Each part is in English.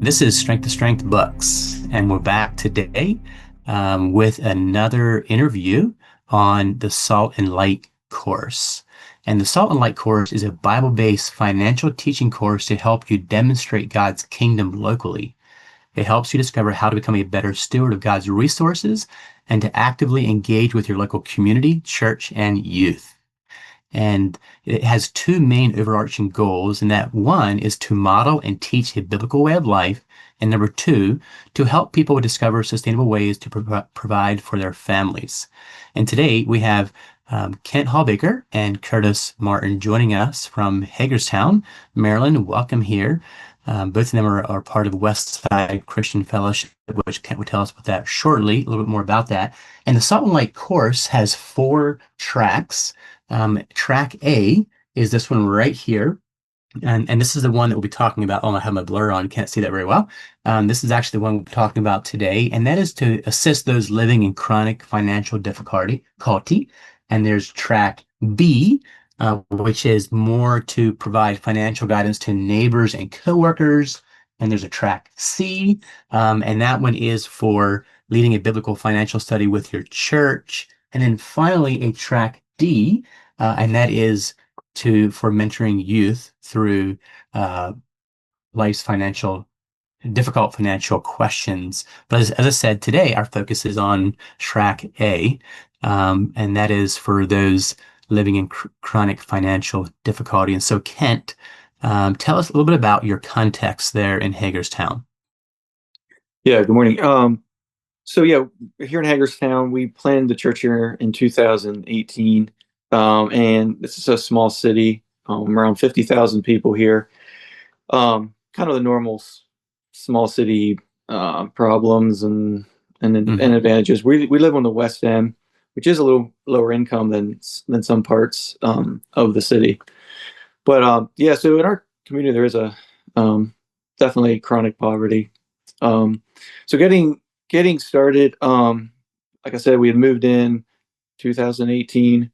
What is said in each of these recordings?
This is Strength to Strength Books, and we're back today with another interview on the Salt and Light course. And the Salt and Light course is a Bible-based financial teaching course to help you demonstrate God's kingdom locally. It helps you discover how to become a better steward of God's resources and to actively engage with your local community, church, and youth. And it has two main overarching goals, and that one is to model and teach a biblical way of life, and number two, to help people discover sustainable ways to provide for their families. And today we have Kent Hallbaker and Curtis Martin joining us from Hagerstown, Maryland. Welcome here. Both of them are part of West Side Christian Fellowship, which Kent will tell us about that shortly, a little bit more about that. And the Salt and Light course has 4 tracks. Track A is this one right here. And this is the one that we'll be talking about. Oh, I have my blur on. Can't see that very well. This is actually the one we'll be talking about today. And that is to assist those living in chronic financial difficulty. And there's track B, which is more to provide financial guidance to neighbors and coworkers. And there's a track C, and that one is for leading a biblical financial study with your church. And then finally, a track D, and that is for mentoring youth through life's difficult financial questions. But as I said, today our focus is on track A, and that is for those living in chronic financial difficulty. And so, Kent, tell us a little bit about your context there in Hagerstown. Yeah, good morning. Here in Hagerstown, we planted the church here in 2018, and this is a small city, around 50,000 people here. Kind of the normal small city problems and advantages. We live on the West End, which is a little lower income than some parts of the city. But so in our community there is a definitely chronic poverty. So getting started, like I said, we had moved in 2018,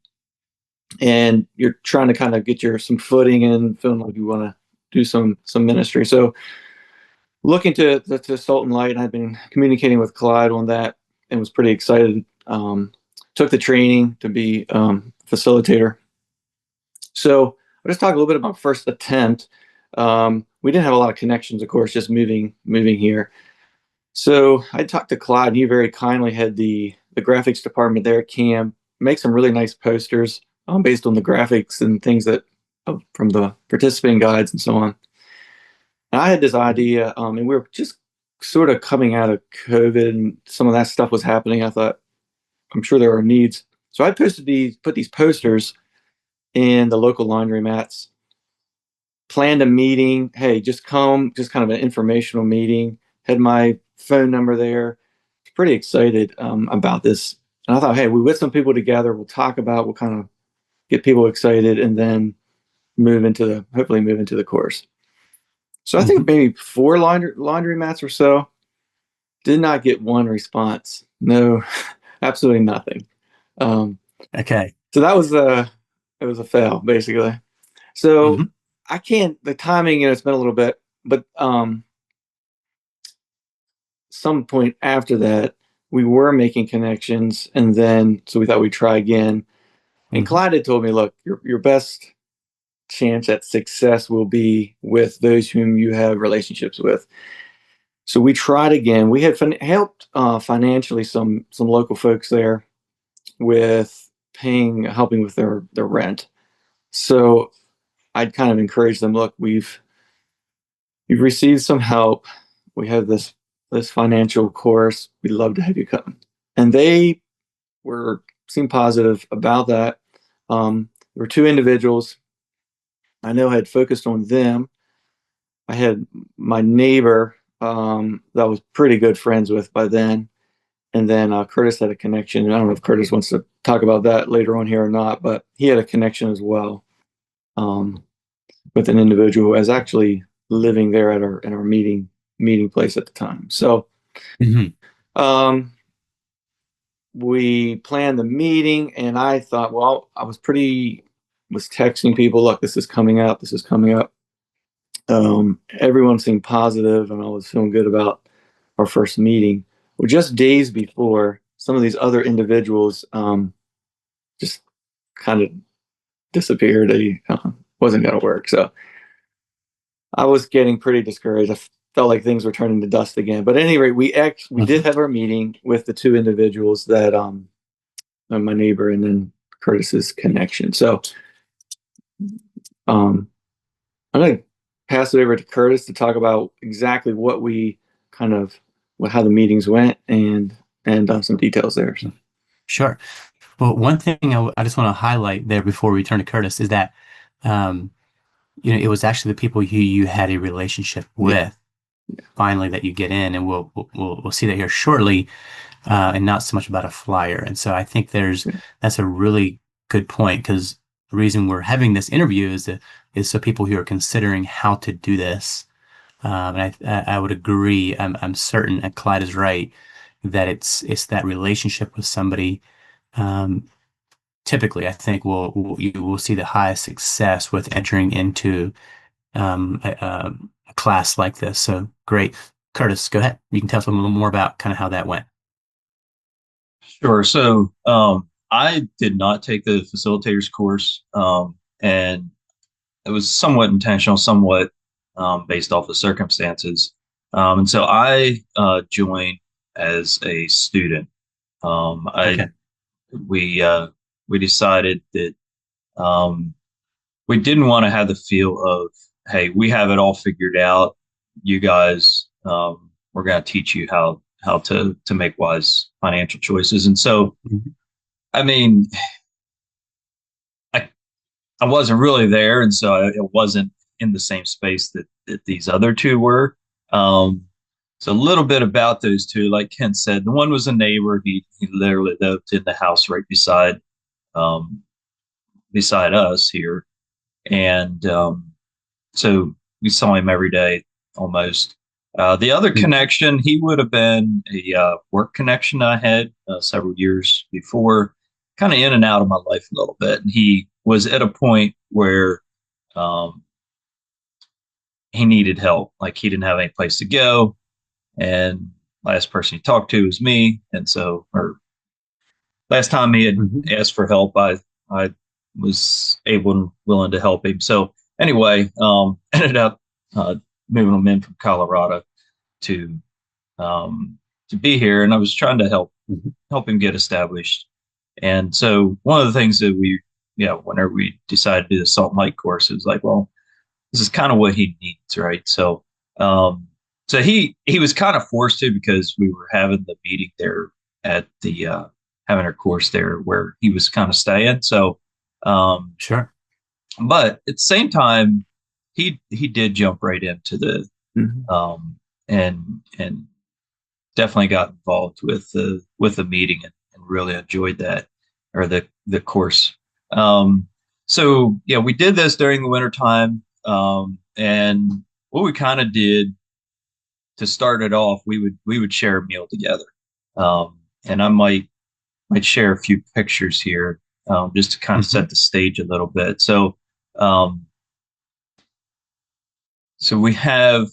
and you're trying to kind of get some footing and feeling like you want to do some ministry. So looking to Salt and Light, and I've been communicating with Clyde on that and was pretty excited. Took the training to be facilitator. So I'll just talk a little bit about first attempt. We didn't have a lot of connections, of course, just moving here. So I talked to Clyde, and he very kindly had the graphics department there at CAM make some really nice posters based on the graphics and things that from the participant guides and so on. And I had this idea, and we were just sort of coming out of COVID, and some of that stuff was happening. I thought, I'm sure there are needs. So I put these posters in the local laundromats, planned a meeting. Hey, just come, just kind of an informational meeting. Had my phone number there. Pretty excited about this. And I thought, hey, we get some people together. We'll talk about, we'll kind of get people excited, and then hopefully move into the course. So I think maybe 4 laundry mats or so. Did not get one response. No, absolutely nothing. Okay. So that was it was a fail, basically. So the timing, it's been a little bit, but some point after that, we were making connections, and then so we thought we'd try again. And Clyde had told me, look, your best chance at success will be with those whom you have relationships with. So we tried again. We had helped financially some local folks there with helping with their rent. So I'd kind of encourage them, look, you've received some help. We have this financial course. We'd love to have you come. And they seemed positive about that. There were 2 individuals I know had focused on them. I had my neighbor that I was pretty good friends with by then. And then Curtis had a connection. And I don't know if Curtis wants to talk about that later on here or not, but he had a connection as well with an individual who was actually living there at our meeting place at the time. So we planned the meeting, and I thought, well, I was texting people, look, this is coming up. Everyone seemed positive, and I was feeling good about our first meeting. Well, just days before, some of these other individuals just kind of disappeared. They wasn't going to work. So I was getting pretty discouraged. I felt like things were turning to dust again. But at any rate, we did Mhm. have our meeting with the two individuals that my neighbor and then Curtis's connection. So um, I'm going to pass it over to Curtis to talk about exactly what we kind of how the meetings went and some details there. So. Sure. Well, one thing I just want to highlight there before we turn to Curtis is that, um, it was actually the people who you had a relationship Yeah, with finally that you get in, and we'll see that here shortly, and not so much about a flyer. And so I think yeah, that's a really good point because the reason we're having this interview is so people who are considering how to do this. And I would agree. I'm certain, and Clyde is right, that it's that relationship with somebody. Um, Typically, I think you will see the highest success with entering into a class like this. So great. Curtis, go ahead. You can tell us a little more about kind of how that went. Sure. So I did not take the facilitator's course, and it was somewhat intentional, somewhat based off of circumstances. And so I joined as a student. I Okay. we we decided that um, we didn't want to have the feel of, hey, we have it all figured out. You guys, we're going to teach you how to make wise financial choices. And so, Mhm. I mean, I I wasn't really there, and so it wasn't in the same space that these other two were. Um, so a little bit about those two, like Ken said, the one was a neighbor. He literally lived in the house right um, beside us here, and so we saw him every day almost. The other Mhm. connection, he would have been a work connection I had several years before, kind of in and out of my life a little bit. And he was at a point where um, he needed help. Like he didn't have any place to go. And last person he talked to was me. And so, or last time he had Mhm. asked for help, I was able and willing to help him. So anyway, ended up uh, moving him in from Colorado to um, to be here, and I was trying to Mhm. help him get established. And so one of the things that whenever we decided to do the Salt and Light course, it was like, well, this is kind of what he needs, right? Um, so he was kind of forced to because we were having the meeting there at the having our course there where he was kind of staying. Um, Sure. but at the same time, he did jump right into the mhm, um, and definitely got involved with the meeting and really enjoyed that or the course. Um, so yeah, we did this during the winter time, and what we kind of did to start it off, we would share a meal together, and I might share a few pictures here just to kind of Mhm. set the stage a little bit. Um, so we have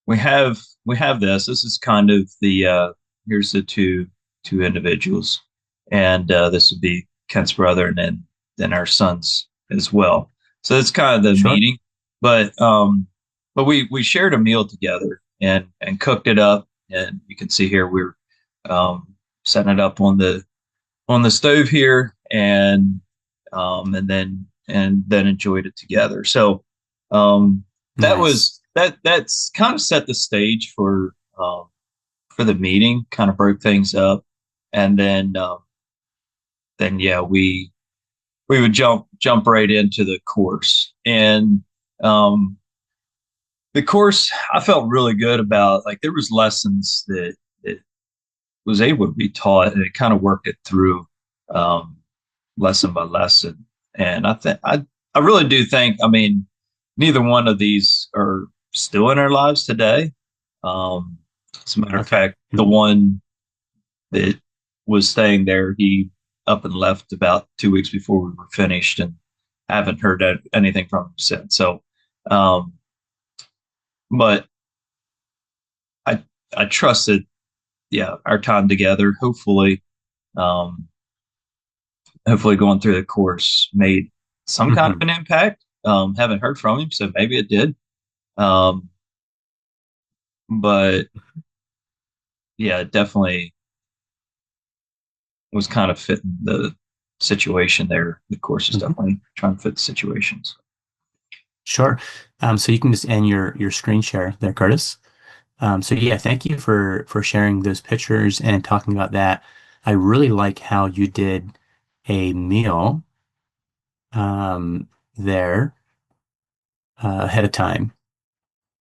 this. This is kind of the here's the two individuals, and this would be Kent's brother, and then our sons as well. So that's kind of the Sure. meeting, but we shared a meal together and cooked it up, and you can see here we're setting it up on the stove here, and then enjoyed it together. So um, Nice. that's kind of set the stage for the meeting, kind of broke things up, and then yeah, we would jump right into the course, and um, the course I felt really good about. Like there was lessons that was able to be taught, and it kind of worked it through um, lesson by lesson. And I really do think, I mean, neither one of these are still in our lives today. As a matter of Okay. fact, the Mhm. one that was staying there, he up and left about 2 weeks before we were finished, and haven't heard anything from him since. So, um, but I I trusted, yeah, our time together. Um, hopefully going through the course made some kind of Hmm. an impact. Haven't heard from him, so maybe it did. Um, but yeah, it definitely was kind of fitting the situation there. The course is Hmm. definitely trying to fit the situations. Sure. So you can just end your screen share there, Curtis. So yeah, thank you for sharing those pictures and talking about that. I really like how you did a meal um, there ahead of time.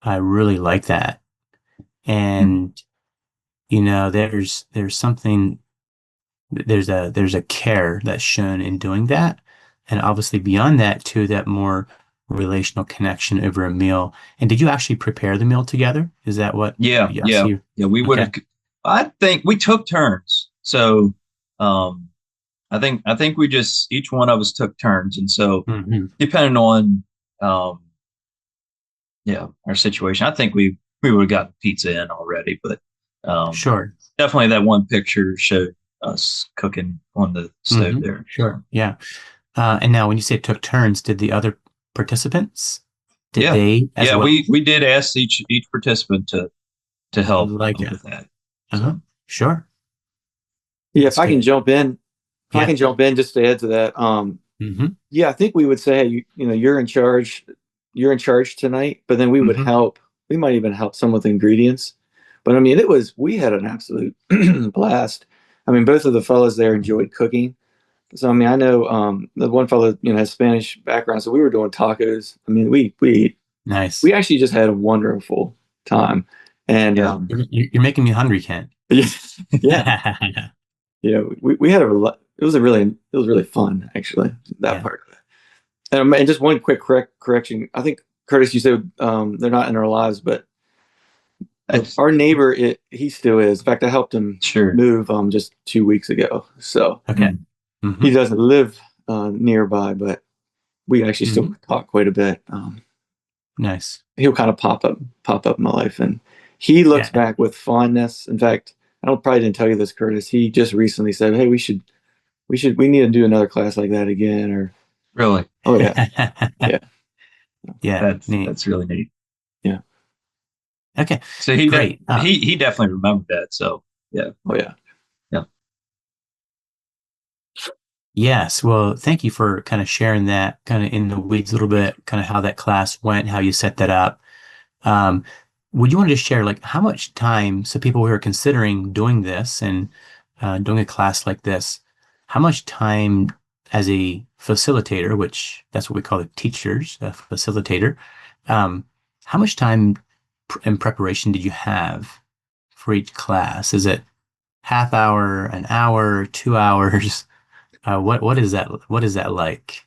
I really like that. Mm. And there's something there's a care that's shown in doing that, and obviously beyond that too, that more relational connection over a meal. And did you actually prepare the meal together? Is that what? Yeah, Yeah, I yeah, see. yeah. We would Okay. have. I think we took turns. So, um, I think we just each one of us took turns, and so Hmm. depending on um, yeah, our situation, I think we would have gotten pizza in already, but um, Sure. definitely that one picture showed us cooking on the stove Hmm. there. So Sure. Yeah. And now when you say took turns, did the other participants, did yeah, they as yeah, well? we did ask each participant to help Like, with that. uh-huh. So Sure. Yeah, That's good. if I Yeah. can jump in just to add to that, Hmm. yeah, I think we would say, hey, you're in charge tonight, but then we would Hmm. help. We might even help some with ingredients. But I mean, we had an absolute blast. I mean, both of the fellows there enjoyed cooking. So I mean, I know the one fellow, has Spanish background, so we were doing tacos. I mean, we Nice. actually just had a wonderful time, and yeah, You're making me hungry, Kent. yeah, we had it was really fun actually, that Yeah. part. And just one quick correction. I think Curtis, you said they're not in our lives, but that's our neighbor, he still is. In fact, I helped him sure. move just 2 weeks ago, so Okay. Mm. he Hmm. doesn't live nearby, but we actually Hmm. still talk quite a bit. Nice. He'll kind of pop up in my life, and he looks Yeah. back with fondness. In fact, I don't probably didn't tell you this, Curtis. He just recently said, "Hey, we need to do another class like that again." Or, Really, oh yeah, yeah, Yeah. Neat. that's really neat. yeah, Okay. So Great. he definitely remembered that. So yeah, oh yeah. yeah, Yes. Well, thank you for kind of sharing that kind of in the weeds a little bit, kind of how that class went, how you set that up. Um, would you want to just share like how much time, so people who are considering doing this and doing a class like this, how much time as a facilitator, which that's what we call the teachers, a facilitator, um, how much time in preparation did you have for each class? Is it half hour, an hour, 2 hours? What is that? What is that like?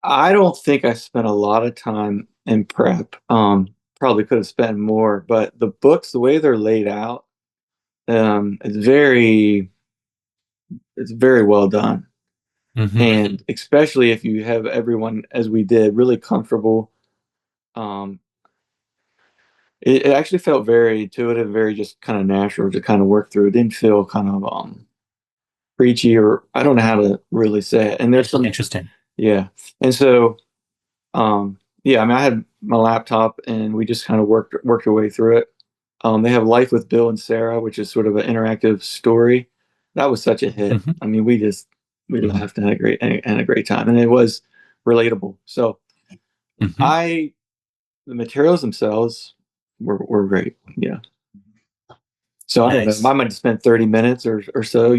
I don't think I spent a lot of time in prep. Probably could have spent more, but the books, the way they're laid out, it's very well done. Hmm. And especially if you have everyone, as we did, really comfortable. Um, it actually felt very intuitive, very just kind of natural to kind of work through. It didn't feel kind of preachy, or I don't know how to really say it. And there's some, Interesting. yeah. And so yeah, I mean, I had my laptop and we just kind of worked our way through it. They have Life with Bill and Sarah, which is sort of an interactive story. That was such a hit. Hmm. I mean, we laughed and had a great time, and it was relatable. So Hmm. I the materials themselves were great. Yeah. So I don't know. I Nice. might have spent 30 minutes or so,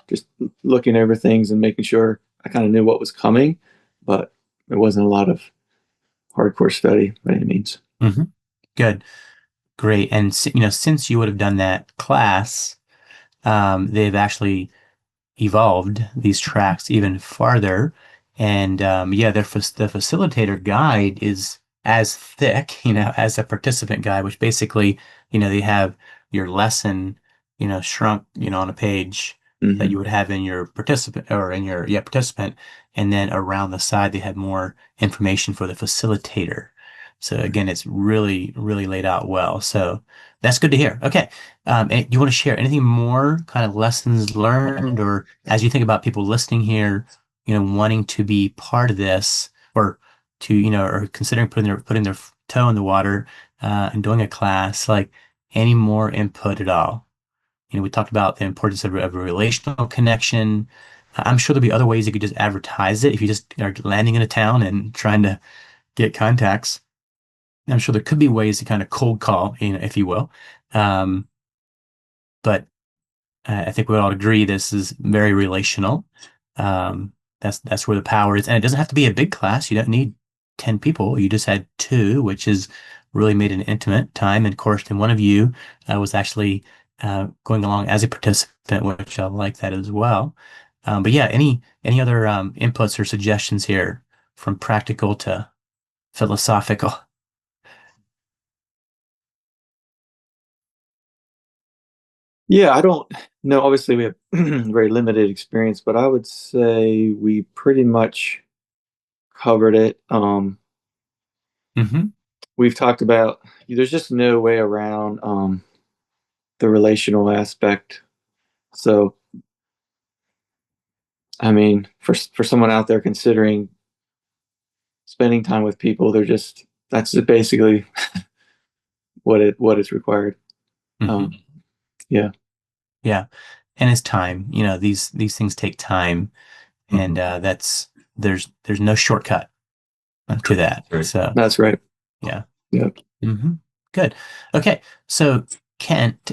just looking over things and making sure I kind of knew what was coming, but it wasn't a lot of hardcore study by any means. Hmm. Good. Great. And since you would have done that class, they've actually evolved these tracks even farther. And yeah, the facilitator guide is as thick, as a participant guide, which basically, they have your lesson, shrunk, on a page, that Hmm. you would have in your participant, and then around the side they had more information for the facilitator. So again, it's really, really laid out well. So that's good to hear. Okay. And you want to share anything more kind of lessons learned, or as you think about people listening here, wanting to be part of this, or to, or considering putting their toe in the water, and doing a class, like any more input at all? We talked about the importance of a relational connection. I'm sure there'll be other ways you could just advertise it if you just are landing in a town and trying to get contacts. I'm sure there could be ways to kind of cold call, if you will. Um, but I think we all agree this is very relational. Um, that's where the power is, and it doesn't have to be a big class. You don't need 10 people. You just had two, which is really made an intimate time. And of course, then one of you was actually going along as a participant, which I like that as well. But yeah, any other inputs or suggestions here, from practical to philosophical? Yeah, I don't know. Obviously, we have very limited experience, but I would say we pretty much covered it. Hmm. We've talked about there's just no way around the relational aspect. So, I mean, for someone out there considering spending time with people, that's basically what is required. Hmm. Um, yeah. Yeah, and it's time. These things take time, and there's no shortcut to that. Right. So That's right. yeah. Yeah. Hmm. Good. Okay. So Kent,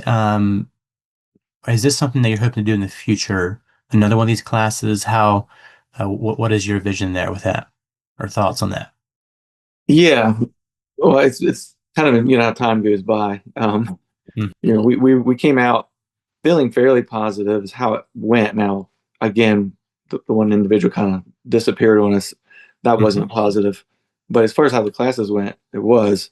is this something that you're hoping to do in the future? Another one of these classes? What is your vision there with that, or thoughts on that? Yeah. Well, it's kind of how time goes by. Mm. We came out feeling fairly positive is how it went. Now, again, the one individual kind of disappeared on us. That Hmm. wasn't positive. But as far as how the classes went, it was.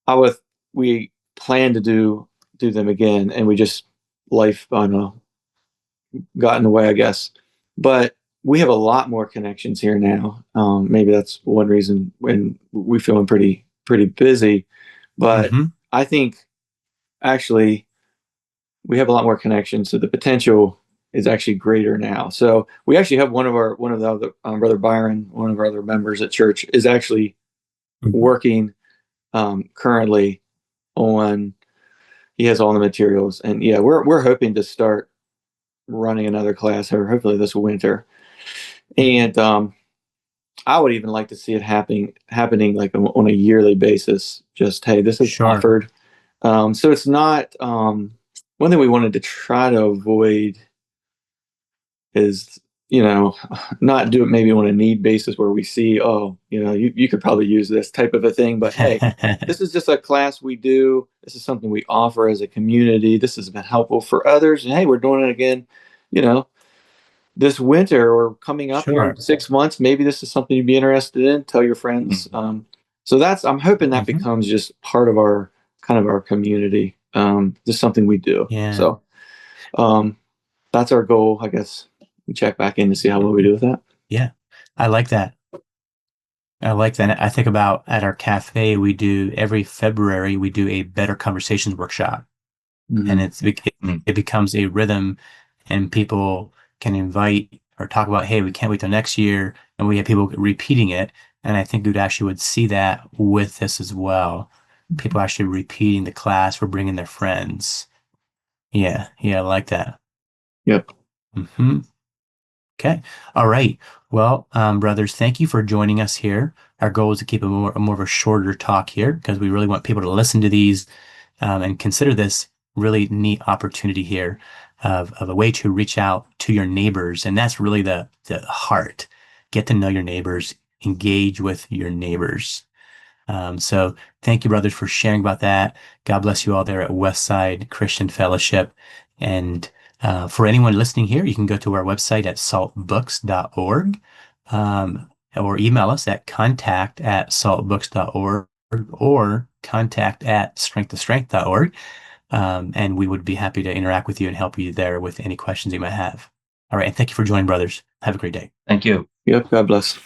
I was we planned to do them again, and we just life I don't know got in the way, I guess. But we have a lot more connections here now. Maybe that's one reason when we feeling pretty busy. But Hmm. I think actually we have a lot more connections, so the potential is actually greater now. So we actually have one of the other brother Byron, one of our other members at church, is actually working currently on. He has all the materials, and yeah, we're hoping to start running another class or hopefully this winter. And I would even like to see it happening like on a yearly basis. Just hey, this is Sure. offered. So it's not one thing we wanted to try to avoid is not do it maybe on a need basis where we see you could probably use this type of a thing, but hey, this is just a class we do. This is something we offer as a community. This has been helpful for others, and hey, we're doing it again you know this winter or coming up here in Sure. 6 months. Maybe this is something you'd be interested in. Tell your friends. So that's I'm hoping that Hmm. becomes just part of our kind of our community, just something we do. Yeah. So um, that's our goal, I guess. We check back in to see how well we Mhm. do with that. Yeah. I like that. I like that. I think about at our cafe, every February, we do a better conversations workshop, and Hmm. it becomes a rhythm, and people can invite or talk about, hey, we can't wait till next year, and we have people repeating it. And I think would see that with this as well. People actually repeating the class for bringing their friends. Yeah, yeah, I like that. Yep. Hmm. Okay. All right. Well, brothers, thank you for joining us here. Our goal is to keep more of a shorter talk here because we really want people to listen to these, and consider this really neat opportunity here of a way to reach out to your neighbors. And that's really the heart. Get to know your neighbors, engage with your neighbors. So thank you, brothers, for sharing about that. God bless you all there at Westside Christian Fellowship. And for anyone listening here, you can go to our website at saltbooks.org, or email us at contact@saltbooks.org or contact@strengthtostrength.org. And we would be happy to interact with you and help you there with any questions you might have. All right. And thank you for joining, brothers. Have a great day. Thank you. Yep. God bless.